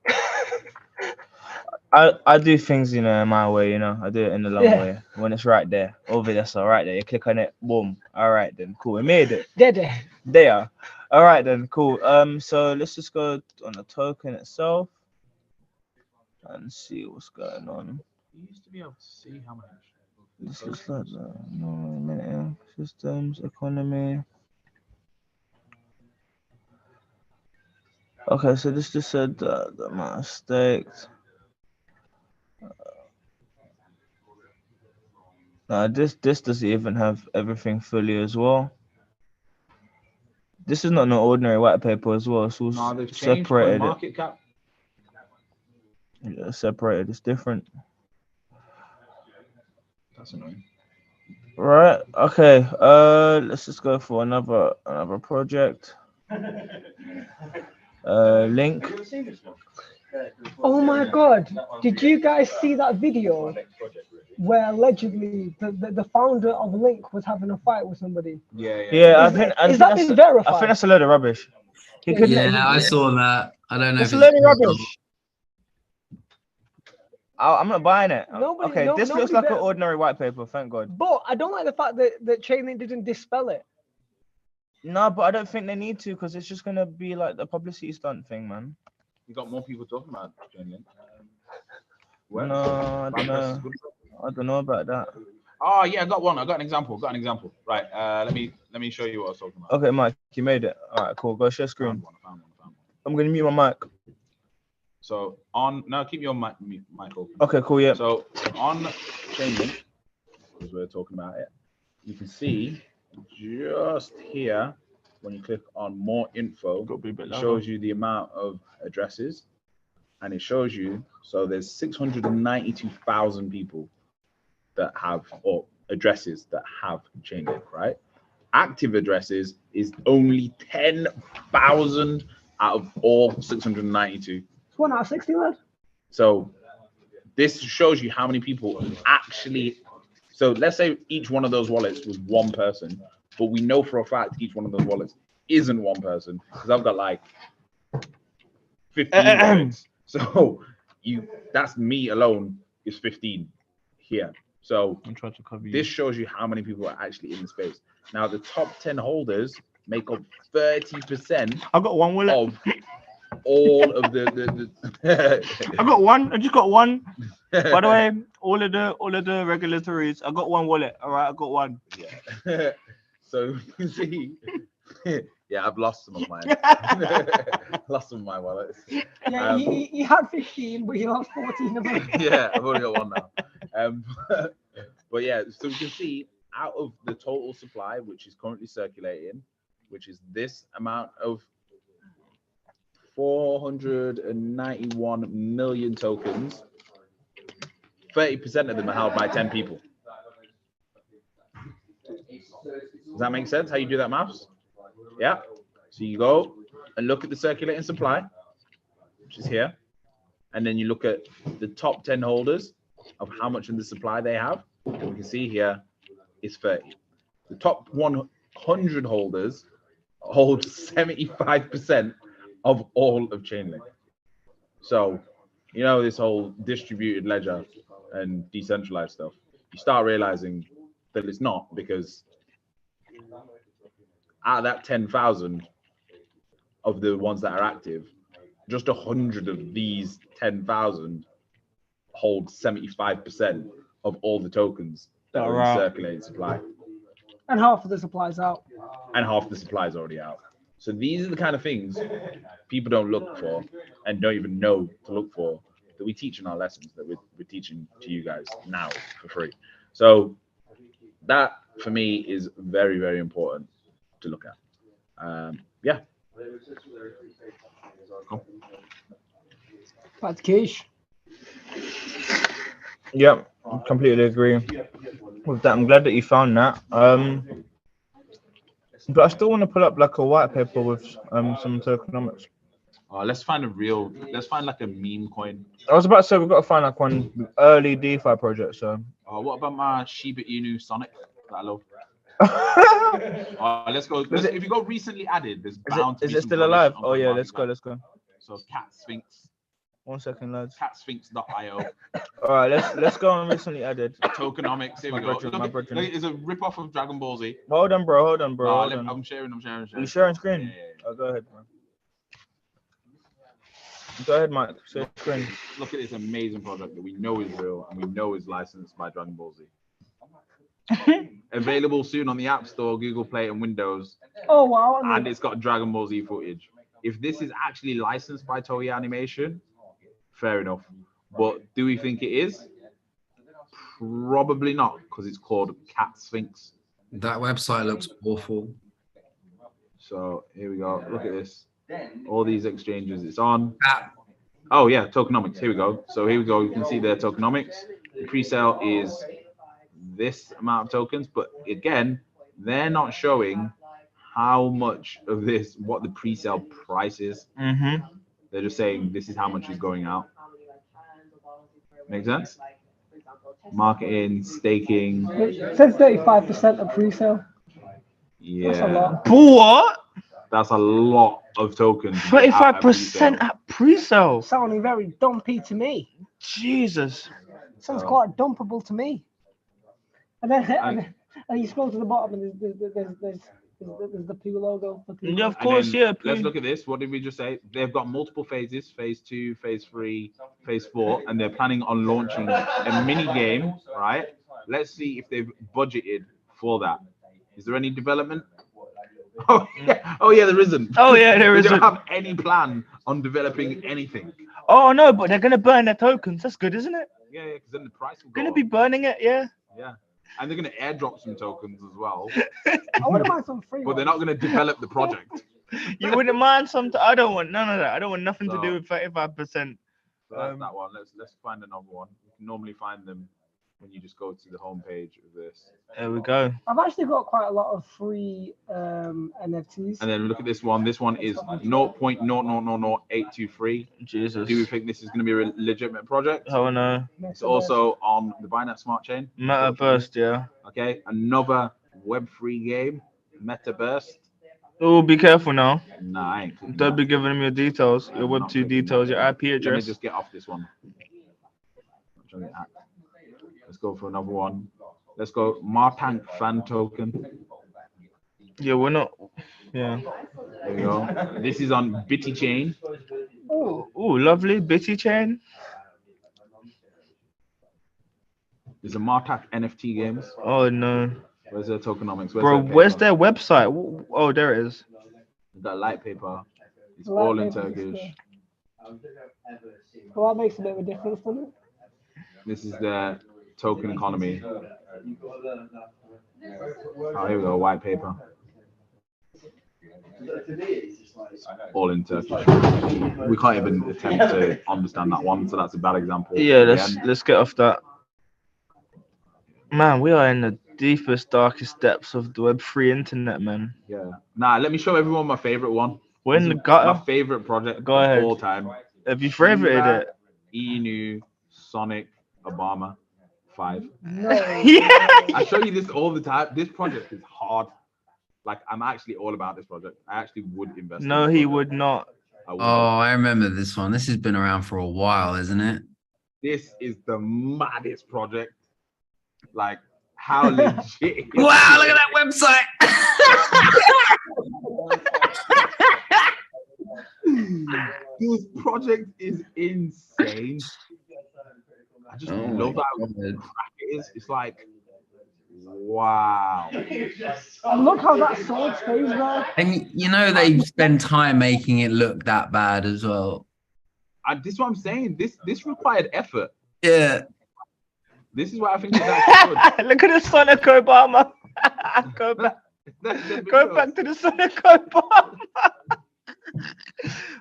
I do things, in my way, I do it in the long way. When it's right there, over there, so right there, you click on it, boom. All right then, cool. We made it. There. All right then, cool. So let's just go on the token itself and see what's going on. You used to be able to see how much. This looks like systems, economy. Okay, so this just said the amount of staked. This doesn't even have everything fully as well. This is not an ordinary white paper as well. It's all separated. Market cap. Yeah, separated. It's different. That's annoying. Right. Okay. Let's just go for another project. Link. Oh my God! Did you guys see that video where allegedly the founder of Link was having a fight with somebody? Yeah. Is that been verified? I think that's a load of rubbish. I saw that. I don't know It's if a load of rubbish. I'm not buying it. This looks like an ordinary white paper. Thank God. But I don't like the fact that Chainlink didn't dispel it. No, but I don't think they need to because it's just gonna be like the publicity stunt thing, man. You got more people talking about Chainlink. No, I don't know. I don't know about that. Oh yeah, I got one. I got an example. Right. Let me show you what I was talking about. Okay, Mike, you made it. All right, cool. Go share screen. Found one. I'm gonna mute my mic. So keep your mic open. Okay, cool. Yeah. So on Chainlink, because we're talking about it, you can see just here when you click on more info, it shows you the amount of addresses, and it shows you there's 692,000 people that have or addresses that have Chainlink, right? Active addresses is only 10,000 out of all 692. It's 1 out of 60, lad. So this shows you how many people actually So let's say each one of those wallets was one person, but we know for a fact each one of those wallets isn't one person because I've got like 15 wallets. So that's me alone is 15 here. So this shows you how many people are actually in the space. Now the top 10 holders make up 30%. I got one wallet. Of all of the I got one. I just got one. By the way, all of the regulatories. I got one wallet. All right, I got one. Yeah. So you see, yeah, I've lost some of mine. Lost some of my wallets. Yeah, he had 15, but he lost 14 of them. Yeah, I've only got one now. But yeah, so you can see out of the total supply, which is currently circulating, which is this amount of 491 million tokens, 30% of them are held by 10 people. Does that make sense? How you do that maths? Yeah. So you go and look at the circulating supply, which is here. And then you look at the top 10 holders of how much in the supply they have. And we can see here is 30. The top 100 holders hold 75% of all of Chainlink. So, you know, this whole distributed ledger and decentralized stuff, you start realizing that it's not, because out of that 10,000 of the ones that are active, just 100 of these 10,000 hold 75% of all the tokens that are in circulating supply. And half of the supply's out. And half the supply is already out. So these are the kind of things people don't look for and don't even know to look for, that we teach in our lessons, that we're teaching to you guys now for free. So that for me is very, very important to look at. Yeah. Cool. That's Kish. Yeah, I completely agree with that. I'm glad that you found that. But I still want to pull up like a white paper with some tokenomics. Let's find like a meme coin. I was about to say we've got to find like one early DeFi project. So what about my Shiba Inu Sonic that I love? Let's go. If you go recently added, there's bound to be. Is it still alive? Oh yeah, let's go. So Cat Sphinx. 1 second, lads. Catsphinx.io. All right, let's go on recently added. Tokenomics. Here we go. Look, it's a rip off of Dragon Ball Z. Hold on, bro. I'm sharing. Are you sharing screen? Yeah. Oh, go ahead, bro. Go ahead, Mike. Share screen. Look at this amazing project that we know is real and we know is licensed by Dragon Ball Z. Available soon on the App Store, Google Play, and Windows. Oh wow! And it's got Dragon Ball Z footage. If this is actually licensed by Toei Animation, fair enough. But do we think it is? Probably not, because it's called Cat Sphinx. That website looks awful. So here we go. Look at this. All these exchanges it's on. Oh yeah, tokenomics. Here we go. So here we go. You can see the tokenomics. The pre-sale is this amount of tokens, but again, they're not showing how much of this, what the pre-sale price is. Mm-hmm. They're just saying this is how much is going out. Make sense? Marketing, staking. It says 35% of pre-sale. Yeah. That's a lot. What? That's a lot of tokens. 35% at pre-sale. Sounding very dumpy to me. Jesus. Sounds quite dumpable to me. And then you scroll to the bottom and there's the Pew logo. Yeah, of course, yeah. Let's look at this. What did we just say? They've got multiple phases, phase 2, phase 3, phase 4, and they're planning on launching a mini game, right? Let's see if they've budgeted for that. Is there any development? Oh yeah, there isn't. Oh yeah, there isn't. They don't have any plan on developing anything. Oh no, but they're gonna burn their tokens. That's good, isn't it? Yeah, because then the price will go Gonna up. be burning it, yeah. Yeah. And they're going to airdrop some tokens as well. I wouldn't mind some free But they're not going to develop the project. You wouldn't mind some. I don't want none of that. I don't want nothing to do with 35%. So that's that one. Let's find another one. We can normally find them when you just go to the homepage of this. There we go. I've actually got quite a lot of free NFTs. And then look at this one. This one is 0.0000823. Jesus. Do we think this is going to be a legitimate project? Oh no. It's also on the Binance Smart Chain. Metaverse, yeah. Okay, another Web3 game, Metaverse. Oh, be careful now. Nah, I ain't clicking Don't that. be giving them your details, your I'm not Web2 clicking details, that. your IP Let me address. just get off this one. I'm trying to get hacked. Let's go for another one. Let's go Martank fan token. Yeah, we're not. Yeah. There we go. This is on Bitty Chain. Oh, Oh, lovely Bitty chain. There's a Martak NFT games. Oh no, Where's their tokenomics? bro, their where's paper? their website? Oh, there it is. We've got light paper. It's Light all in paper is Turkish. well, that makes a bit of a difference, doesn't it? This is the token economy. Oh, here we go, white paper. All in Turkish. We can't even attempt to understand that one, so that's a bad example. Yeah, Again. let's get off that. Man, we are in the deepest, darkest depths of the Web3 internet, man. Yeah. Nah, let me show everyone my favorite one. We're in This the is gutter. My favorite project Go of ahead. all time. Have you favorited it? Inu, Sonic, Obama, 5. No. Yeah. I show you this all the time. This project is hard. Like, I'm actually all about this project. I actually would invest. No, in this he project. would not. I would. Oh, I remember this one. This has been around for a while, isn't it? This is the maddest project. Like, how legit is Wow, this? look at that website. This project is insane. I just Oh love my how God. crack it is. It's like, wow. And look how that sword stays there. And you know they spend time making it look that bad as well. This is what I'm saying. This required effort. Yeah. This is why I think it's actually Look at the Sonic Obama. Go back. good. Go back to the Sonic Obama.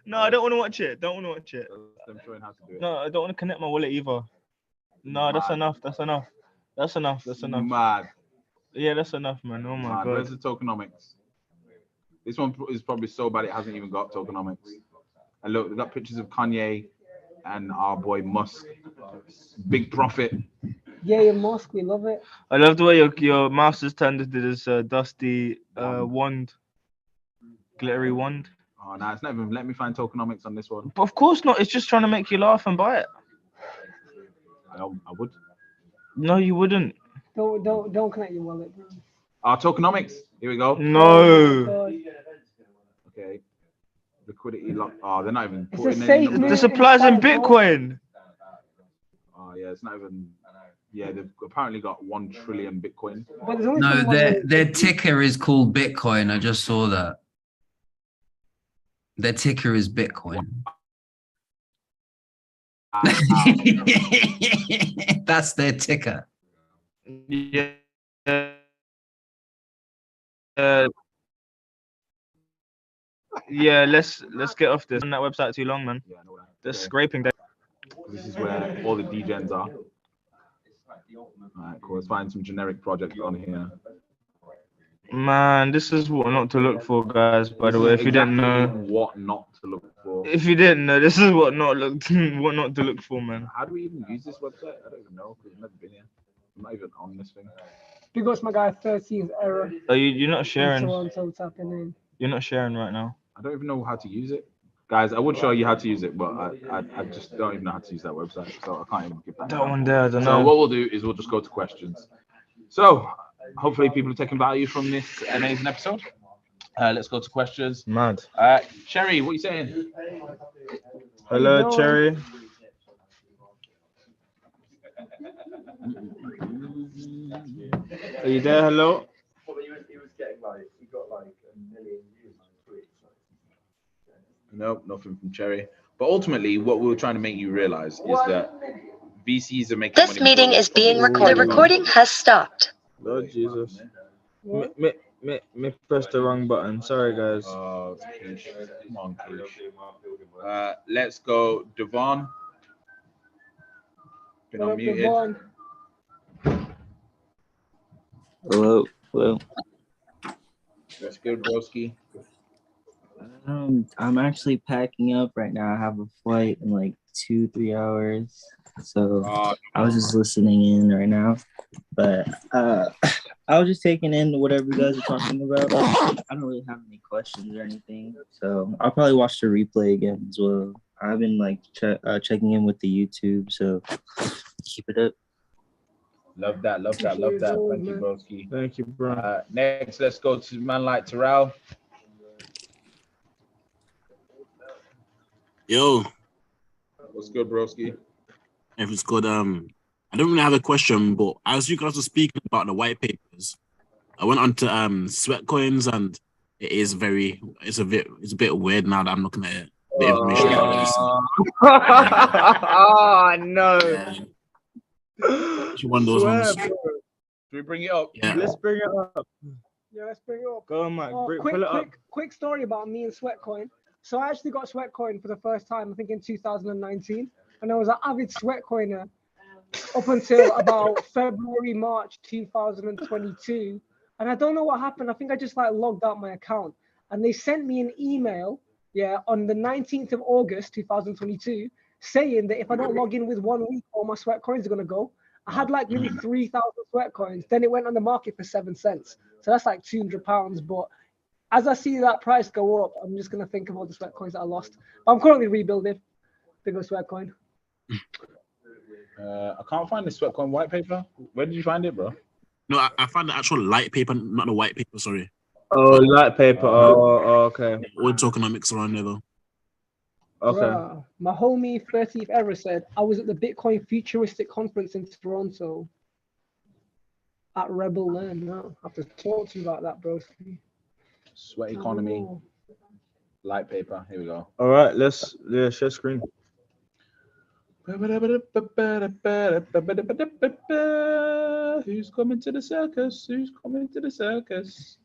No, I don't want to watch it. Don't want to watch it. Them showing how to do it. No, I don't want to connect my wallet either. No, that's Mad. enough. That's enough. That's enough. That's enough. Mad. Yeah, that's enough, man. Oh my Mad. Where's god. the tokenomics? This one is probably so bad it hasn't even got tokenomics. And look, they got pictures of Kanye and our boy Musk. Big profit. Yeah, Musk, we love it. I love the way your mouse is turned into this dusty wand, glittery wand. Oh, no, it's not even. Let me find tokenomics on this one. But of course not. It's just trying to make you laugh and buy it. I would. No, you wouldn't. Don't connect your wallet, bro. Our tokenomics. Here we go. No. God. Okay. Liquidity lock. Oh, they're not even It's putting a any safe numbers. The supplies in Bitcoin. Oh yeah, it's not even. Yeah, they've apparently got 1 trillion Bitcoin. But there's only No, someone their ticker is called Bitcoin. I just saw that. Their ticker is Bitcoin. That's their ticker. Yeah. Yeah, let's get off this. On that website too long, man. Yeah, I know that. They're Okay. scraping that. This is where all the degens are. Alright, cool. Let's find some generic projects on here. Man, this is what not to look for, guys. By the This way, is if you didn't exactly know, what not to look for. if you didn't know, this is what not what not to look for, man. How do we even use this website? I don't even know because I've never been here. I'm not even on this thing. Big ups, my guy, 13th error. Are you're not In sharing? Toronto, tapping in. You're not sharing right now. I don't even know how to use it. Guys, I would show you how to use it, but I just don't even know how to use that website, so I can't even give that. That one there, I don't So know. what we'll do is we'll just go to questions. So hopefully people are taking value from this amazing episode. Let's go to questions. Mad. Cherry, what are you saying? Hello, Cherry. Are you there? Hello. Nope, nothing from Cherry. But ultimately, what we're trying to make you realize is that VCs are making This money meeting before is being they- recorded. The recording has stopped. Lord Jesus. What? Me pressed the wrong button. Sorry, guys. Oh, Keish. Come on, Keish. Let's go, Devon. Been What up, unmuted. Devon? Hello, hello. That's good, broski. I'm actually packing up right now. I have a flight in like 2-3 hours, so I was just listening in right now. But I was just taking in whatever you guys are talking about. I don't really have any questions or anything, so I'll probably watch the replay again as well. I've been like checking in with the YouTube, so keep it up. Love that. Thank you, broski. Thank you, bro. Next, let's go to man like Terrell. Yo, What's good, broski? everything's good. I don't really have a question, but as you guys were speaking about the white papers, I went on to sweat coins, and it's a bit weird now that I'm looking at it. The information. Oh no! It's one of those ones. Should we bring it up? Yeah. Let's bring it up. Yeah, let's bring it up. Go on, Mike. Quick, Pull it up. quick story about me and Sweatcoin. So I actually got Sweatcoin for the first time, I think in 2019, and I was an avid Sweatcoiner up until about February, March 2022. And I don't know what happened. I think I just like logged out my account, and they sent me an email, on the 19th of August 2022, saying that if I don't log in with 1 week, all my Sweatcoins are gonna go. I had like maybe 3,000 Sweatcoins. Then it went on the market for 7 cents. So that's like £200. But as I see that price go up, I'm just gonna think of all the Sweatcoins that I lost. I'm currently rebuilding. Big old Sweatcoin. I can't find the Sweatcoin white paper. Where did you find it, bro? No, I found the actual light paper, not the white paper. Sorry. Oh, light paper. Oh, okay. All tokenomics around there though. Okay. Bruh, my homie 30th ever said I was at the Bitcoin Futuristic Conference in Toronto at Rebel Learn. No, I have to talk to you about that, bro. Sweat economy, light paper. Here we go. All right. Let's share screen. Who's coming to the circus?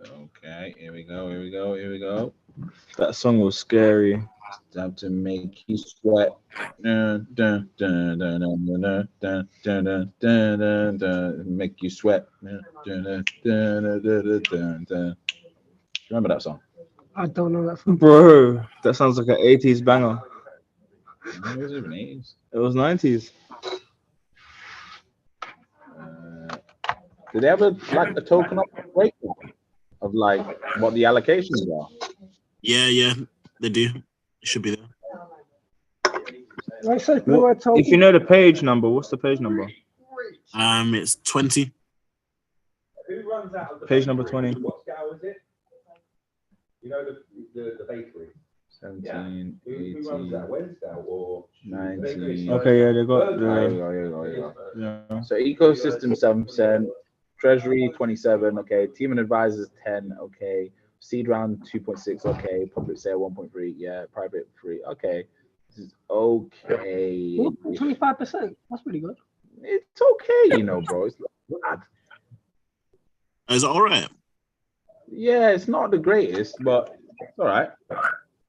Okay, here we go. That song was scary. Time to make you sweat. Make you sweat. Remember that song? I don't know that from Bro, that sounds like an 80s banger. It was even 80s. It was 90s. Did they ever like a tokenomic breakdown of like what the allocations are? Yeah, they do. It should be there. If you know the page number, what's the page number? It's 20. Page number 20. You know the bakery. 17, Who 18, runs that? Wednesday or 19. Okay, yeah, they got Here we go. So ecosystem 7%, treasury 27, okay, team and advisors 10, okay, seed round 2.6, okay, public sale 1.3, yeah, private 3, okay. This is okay. 25%. That's pretty good. It's okay, bro. It's not bad. Is it all right? Yeah, it's not the greatest, but it's all right.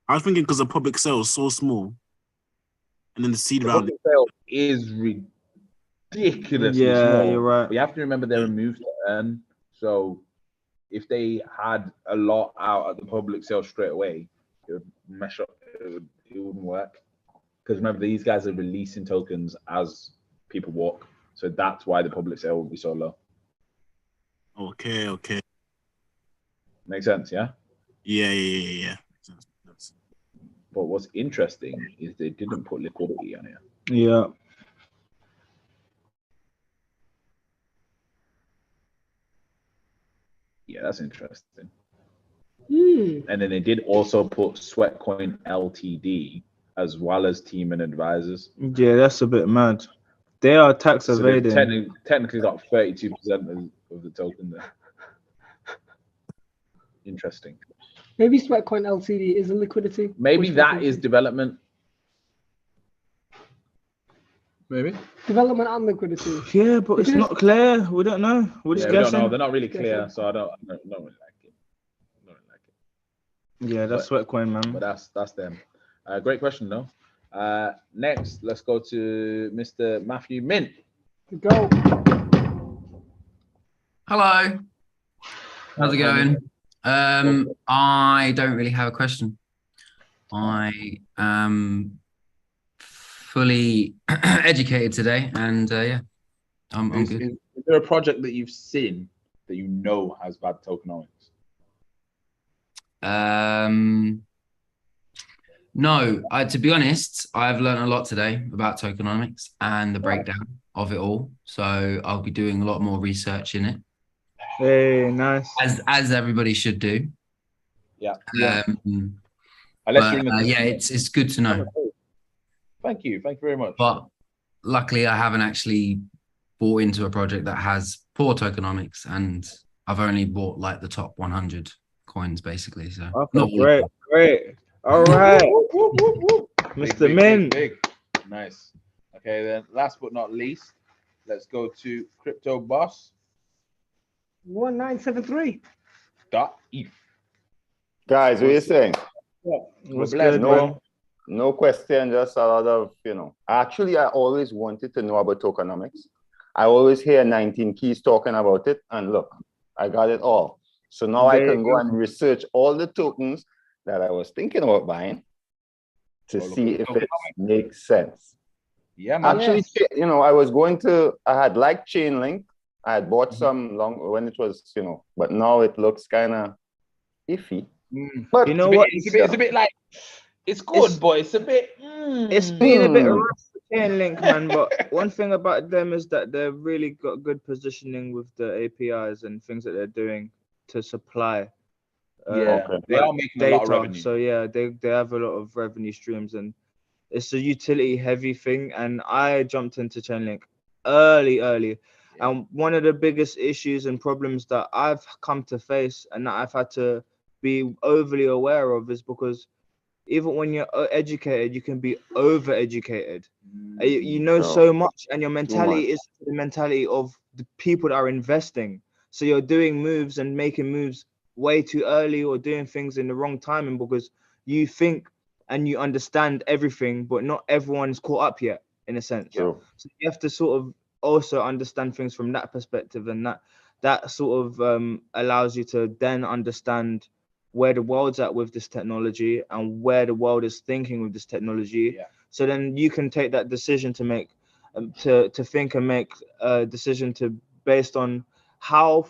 I was thinking because the public sale is so small, and then the seed round. Public sale is ridiculously Yeah, small. you're right. But you have to remember they're a move to earn. So if they had a lot out at the public sale straight away, it would mesh up. It wouldn't work. Because remember, these guys are releasing tokens as people walk. So that's why the public sale will be so low. Okay. Makes sense, yeah? Yeah. But what's interesting is they didn't put liquidity on here. Yeah. Yeah, that's interesting. Mm. And then they did also put Sweatcoin Ltd as well as team and advisors. Yeah, that's a bit mad. They are tax So they've evading. technically got 32% of the token there. Interesting. Maybe Sweatcoin LTD is a liquidity. Maybe that is development. Maybe. Development and liquidity. Yeah, but it's not clear. We don't know. We're just We don't guessing. know. They're not really clear, so I don't really like it. Yeah, that's Sweatcoin, man. But that's them. Great question though. Next, let's go to Mr. Matthew Mint. Go. Hello. How's it going? I don't really have a question. I am fully educated today, and yeah, I'm good. Is there a project that you've seen that you know has bad tokenomics? No, to be honest, I've learned a lot today about tokenomics and the breakdown of it all. So I'll be doing a lot more research in it, Hey, nice. as everybody should do. Yeah. But yeah, it's good to know. Thank you very much. But luckily, I haven't actually bought into a project that has poor tokenomics, and I've only bought like the top 100 coins, basically. So not all of them. Great. All right, Mr. Min. Big. Nice. Okay, then last but not least, let's go to Crypto Boss. 1973. .eth. Guys, what are you saying? What's good, bro? No question, just a lot of, Actually, I always wanted to know about tokenomics. I always hear 19 Keys talking about it, and look, I got it all. So now I can go and research all the tokens that I was thinking about buying to see if it makes sense. Yeah, man. Actually, I had liked Chainlink. I had bought some when it was, but now it looks kind of iffy. But you know what? It's a bit like, it's good, but it's a bit. It's been a bit rough for Chainlink, man. But one thing about them is that they've really got good positioning with the APIs and things that they're doing to supply. They are making data. a lot of revenue. So yeah, they have a lot of revenue streams, and it's a utility heavy thing. And I jumped into Chainlink early. And one of the biggest issues and problems that I've come to face and that I've had to be overly aware of is because even when you're educated, you can be over-educated. You know so much, and your mentality is the mentality of the people that are investing. So you're doing moves and making moves way too early, or doing things in the wrong timing because you think and you understand everything, but not everyone's caught up yet, in a sense. So you have to sort of also understand things from that perspective, and that sort of allows you to then understand where the world's at with this technology and where the world is thinking with this technology. So then you can take that decision to make to think and make a decision to based on how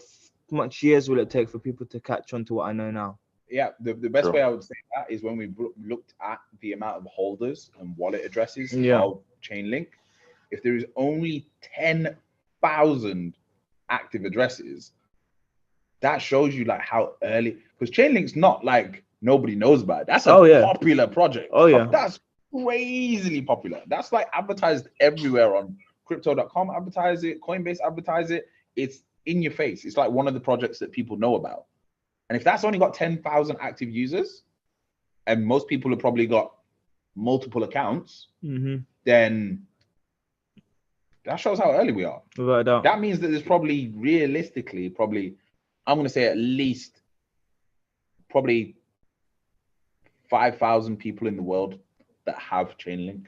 much years will it take for people to catch on to what I know now. The best way I would say that is when we looked at the amount of holders and wallet addresses of Chainlink. If there is only 10,000 active addresses, that shows you like how early, because Chainlink's not like nobody knows about it. That's a popular project. That's crazily popular. That's like advertised everywhere on crypto.com, advertise it, Coinbase advertise it. It's in your face. It's like one of the projects that people know about. And if that's only got 10,000 active users, and most people have probably got multiple accounts, then that shows how early we are. Without a doubt. That means that there's probably realistically, I'm going to say at least probably 5,000 people in the world that have Chainlink.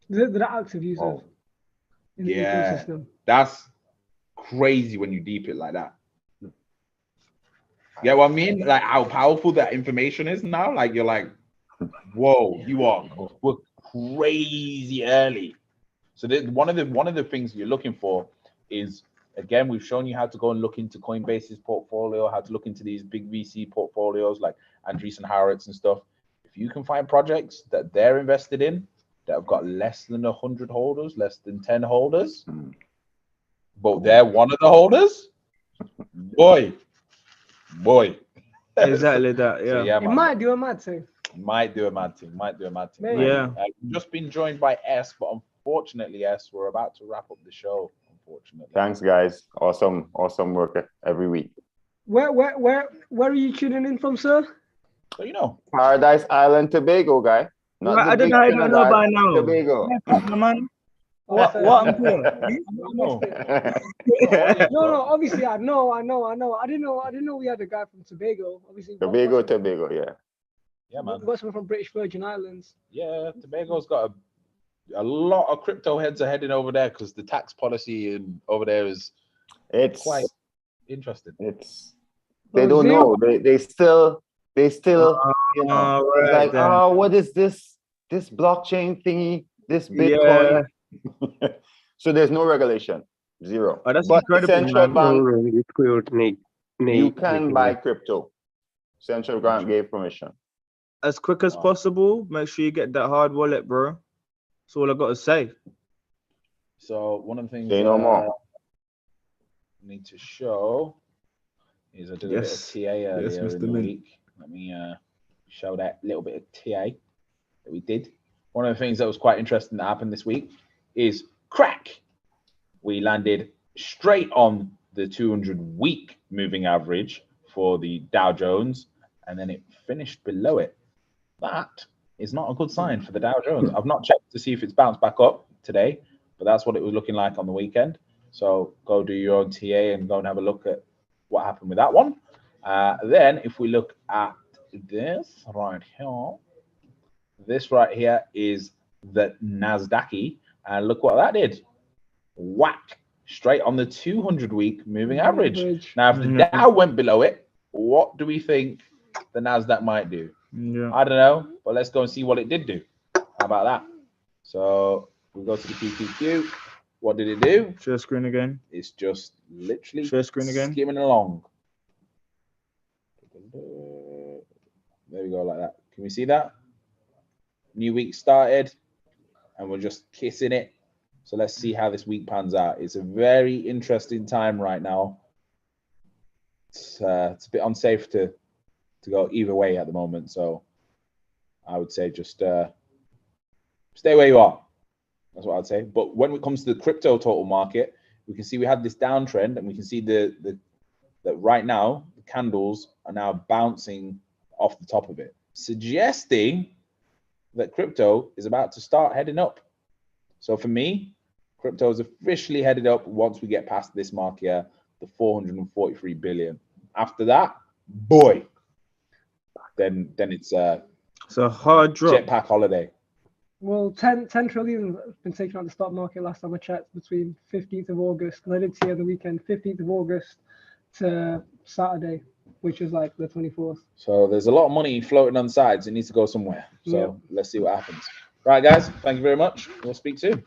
The active users in the ecosystem. That's crazy when you deep it like that. Yeah, what I mean, like how powerful that information is now. Like you're like, whoa, we're crazy early. So one of the things you're looking for is, again, we've shown you how to go and look into Coinbase's portfolio, how to look into these big VC portfolios like Andreessen Horowitz and stuff. If you can find projects that they're invested in that have got less than 100 holders, less than 10 holders, but they're one of the holders, boy. Exactly that, So, it might do a mad thing. Might do a mad thing. Maybe. Yeah. We've just been joined by S, but unfortunately, S, we're about to wrap up the show. Unfortunately. Thanks, guys. Awesome work every week. Where are you tuning in from, sir? So Paradise Island, Tobago, guy. I don't know. I don't know by now. Tobago. Man. What I'm doing? No. Obviously, I know. I didn't know we had a guy from Tobago. Obviously, Tobago, yeah. Yeah, man. We got someone from British Virgin Islands. Yeah, Tobago's got a lot of crypto heads are heading over there because the tax policy in over there is It's quite interesting. It's they don't know. They still you know, it's right like, then. oh, what is this blockchain thingy, this Bitcoin? So there's no regulation, zero. Oh, that's But the incredible, central man. bank, you can buy crypto. Central bank gave permission. As quick as possible. Make sure you get that hard wallet, bro. That's all I got to say. So one of the things Say no more. I need to show is I did a bit of TA earlier in the week. Let me show that little bit of TA that we did. One of the things that was quite interesting that happened this week is crack. We landed straight on the 200-week moving average for the Dow Jones, and then it finished below it. That is not a good sign for the Dow Jones. I've not checked to see if it's bounced back up today, but that's what it was looking like on the weekend. So go do your own TA and go and have a look at what happened with that one. Then if we look at this right here is the Nasdaq, and look what that did. Whack, straight on the 200-week moving average. Now, if the Dow went below it, what do we think the Nasdaq might do? I don't know, but let's go and see what it did do. How about that? So we go to the QQQ. What did it do? Share screen again. It's just literally share screen again. Skimming along. There we go, like that. Can we see that? New week started, and we're just kissing it. So let's see how this week pans out. It's a very interesting time right now. It's a bit unsafe to go either way at the moment. So I would say just stay where you are. That's what I'd say. But when it comes to the crypto total market, we can see we had this downtrend, and we can see that right now the candles are now bouncing off the top of it, suggesting that crypto is about to start heading up. So for me, crypto is officially headed up once we get past this mark here, the 443 billion. After that, boy, then it's a hard drop. Jetpack holiday. Well, 10 trillion has been taken out of the stock market last time I checked between 15th of August, because I did see the weekend, 15th of August to Saturday, which is like the 24th. So there's a lot of money floating on the sides. It needs to go somewhere. So let's see what happens. Right, guys, thank you very much. We'll speak soon.